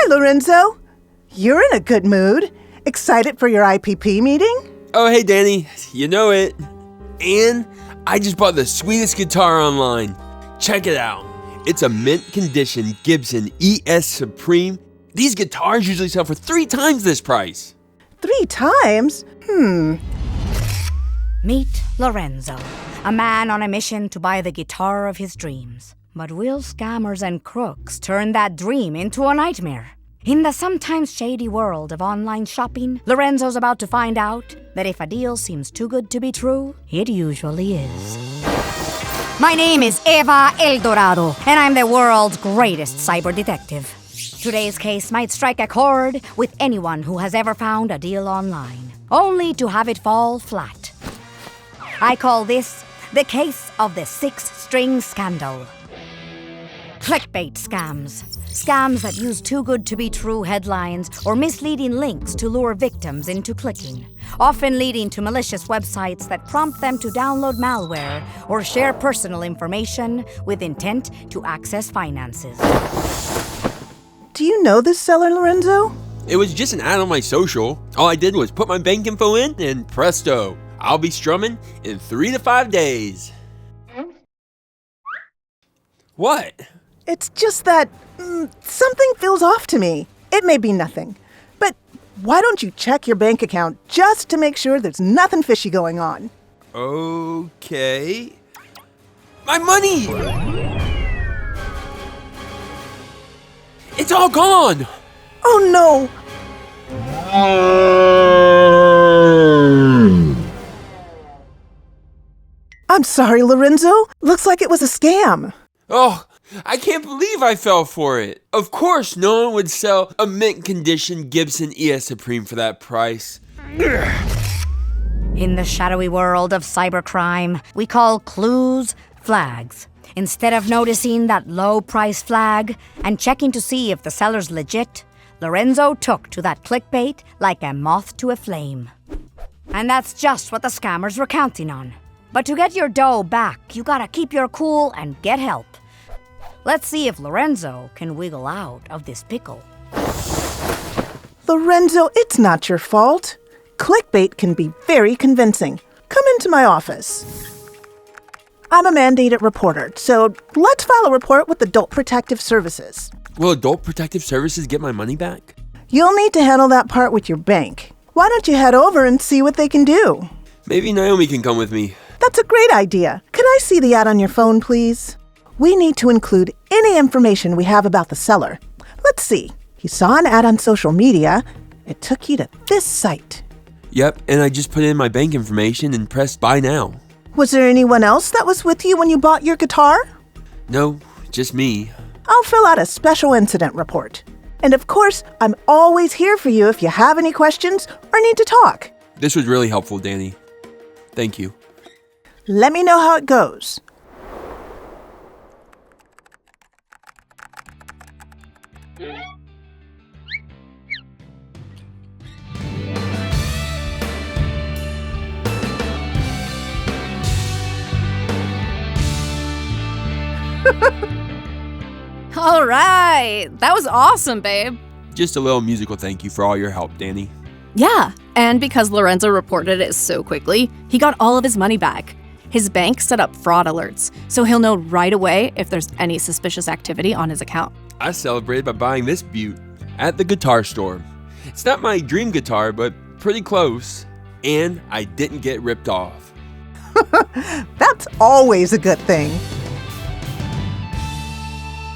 Lorenzo. You're in a good mood. Excited for your IPP meeting? Oh, hey, Danny. You know it. And I just bought the sweetest guitar online. Check it out. It's a mint condition Gibson ES Supreme. These guitars usually sell for 3 times this price. 3 times? Meet Lorenzo, a man on a mission to buy the guitar of his dreams. But will scammers and crooks turn that dream into a nightmare? In the sometimes shady world of online shopping, Lorenzo's about to find out that if a deal seems too good to be true, it usually is. My name is Eva Eldorado, and I'm the world's greatest cyber detective. Today's case might strike a chord with anyone who has ever found a deal online, only to have it fall flat. I call this the case of the 6-string scandal. Clickbait scams. Scams that use too good to be true headlines or misleading links to lure victims into clicking, often leading to malicious websites that prompt them to download malware or share personal information with intent to access finances. Do you know this seller, Lorenzo? It was just an ad on my social. All I did was put my bank info in and presto, I'll be strumming in 3 to 5 days. What? It's just that something feels off to me. It may be nothing, but why don't you check your bank account just to make sure there's nothing fishy going on? Okay. My money! It's all gone! Oh no! I'm sorry, Lorenzo. Looks like it was a scam. Oh, I can't believe I fell for it. Of course, no one would sell a mint condition Gibson ES Supreme for that price. In the shadowy world of cybercrime, we call clues flags. Instead of noticing that low-price flag and checking to see if the seller's legit, Lorenzo took to that clickbait like a moth to a flame. And that's just what the scammers were counting on. But to get your dough back, you gotta keep your cool and get help. Let's see if Lorenzo can wiggle out of this pickle. Lorenzo, it's not your fault. Clickbait can be very convincing. Come into my office. I'm a mandated reporter, so let's file a report with Adult Protective Services. Will Adult Protective Services get my money back? You'll need to handle that part with your bank. Why don't you head over and see what they can do? Maybe Naomi can come with me. That's a great idea. Can I see the ad on your phone, please? We need to include any information we have about the seller. Let's see. You saw an ad on social media. It took you to this site. Yep, and I just put in my bank information and pressed buy now. Was there anyone else that was with you when you bought your guitar? No, just me. I'll fill out a special incident report. And of course, I'm always here for you if you have any questions or need to talk. This was really helpful, Danny. Thank you. Let me know how it goes. All right. That was awesome, babe. Just a little musical thank you for all your help, Danny. Yeah, and because Lorenzo reported it so quickly, he got all of his money back. His bank set up fraud alerts, so he'll know right away if there's any suspicious activity on his account. I celebrated by buying this beaut at the guitar store. It's not my dream guitar, but pretty close. And I didn't get ripped off. That's always a good thing.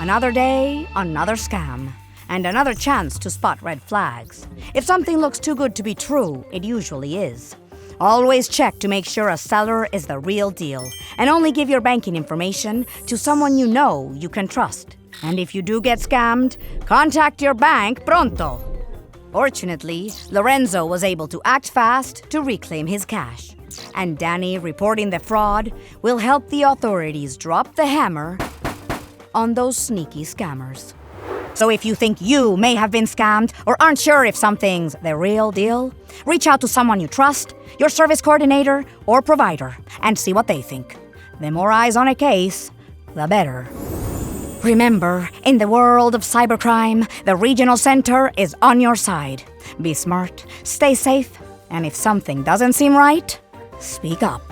Another day, another scam, and another chance to spot red flags. If something looks too good to be true, it usually is. Always check to make sure a seller is the real deal, and only give your banking information to someone you know you can trust. And if you do get scammed, contact your bank pronto. Fortunately, Lorenzo was able to act fast to reclaim his cash. And Danny reporting the fraud will help the authorities drop the hammer on those sneaky scammers. So if you think you may have been scammed or aren't sure if something's the real deal, reach out to someone you trust, your service coordinator or provider, and see what they think. The more eyes on a case, the better. Remember, in the world of cybercrime, the regional center is on your side. Be smart, stay safe, and if something doesn't seem right, speak up.